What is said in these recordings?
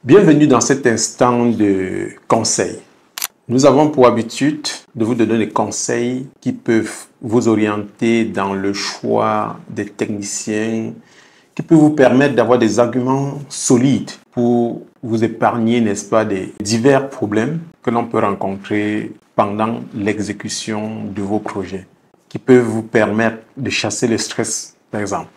Bienvenue dans cet instant de conseil. Nous avons pour habitude de vous donner des conseils qui peuvent vous orienter dans le choix des techniciens, qui peuvent vous permettre d'avoir des arguments solides pour vous épargner, n'est-ce pas, des divers problèmes que l'on peut rencontrer pendant l'exécution de vos projets, qui peuvent vous permettre de chasser le stress, par exemple.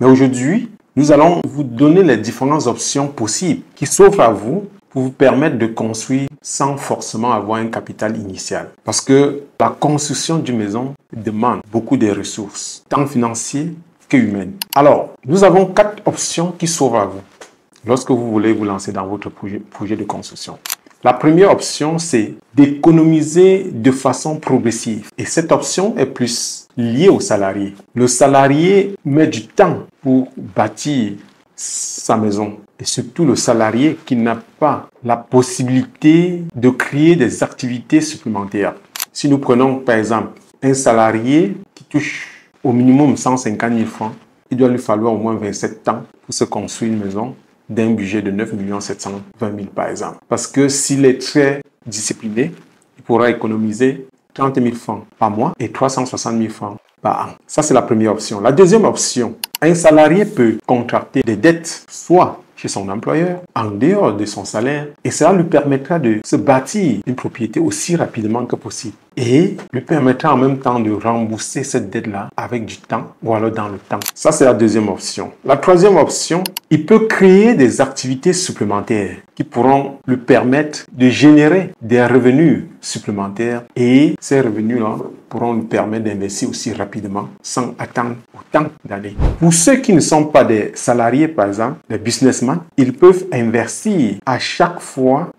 Mais aujourd'hui, nous allons vous donner les différentes options possibles qui s'offrent à vous pour vous permettre de construire sans forcément avoir un capital initial. Parce que la construction d'une maison demande beaucoup de ressources, tant financières que humaines. Alors, nous avons 4 options qui s'offrent à vous lorsque vous voulez vous lancer dans votre projet de construction. La première option, c'est d'économiser de façon progressive. Et cette option est plus liée au salarié. Le salarié met du temps pour bâtir sa maison. Et surtout le salarié qui n'a pas la possibilité de créer des activités supplémentaires. Si nous prenons par exemple un salarié qui touche au minimum 150 000 francs, il doit lui falloir au moins 27 ans pour se construire une maison d'un budget de 9 720 000 par exemple. Parce que s'il est très discipliné, il pourra économiser 30 000 francs par mois et 360 000 francs par an. Ça, c'est la première option. La deuxième option, un salarié peut contracter des dettes, soit chez son employeur, en dehors de son salaire, et cela lui permettra de se bâtir une propriété aussi rapidement que possible. Et lui permettra en même temps de rembourser cette dette-là avec du temps ou alors dans le temps. Ça, c'est la deuxième option. La troisième option, il peut créer des activités supplémentaires qui pourront lui permettre de générer des revenus supplémentaires et ces revenus-là pourront lui permettre d'investir aussi rapidement sans attendre autant d'années. Pour ceux qui ne sont pas des salariés, par exemple, des businessmen, ils peuvent investir à chaque fois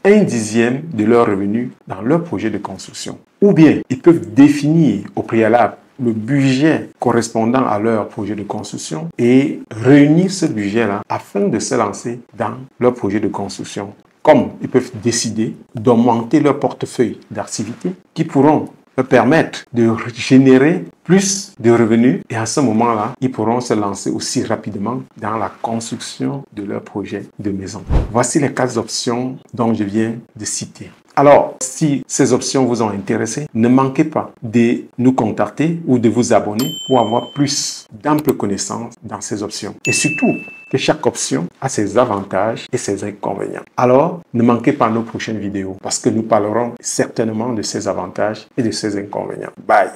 un dixième de leurs revenus dans leur projet de construction. Ou bien, ils peuvent définir au préalable le budget correspondant à leur projet de construction et réunir ce budget-là afin de se lancer dans leur projet de construction. Comme ils peuvent décider d'augmenter leur portefeuille d'activités qui pourront leur permettre de générer plus de revenus et à ce moment-là, ils pourront se lancer aussi rapidement dans la construction de leur projet de maison. Voici les 4 options dont je viens de citer. Alors, si ces options vous ont intéressé, ne manquez pas de nous contacter ou de vous abonner pour avoir plus d'amples connaissances dans ces options. Et surtout, que chaque option a ses avantages et ses inconvénients. Alors, ne manquez pas nos prochaines vidéos parce que nous parlerons certainement de ses avantages et de ses inconvénients. Bye!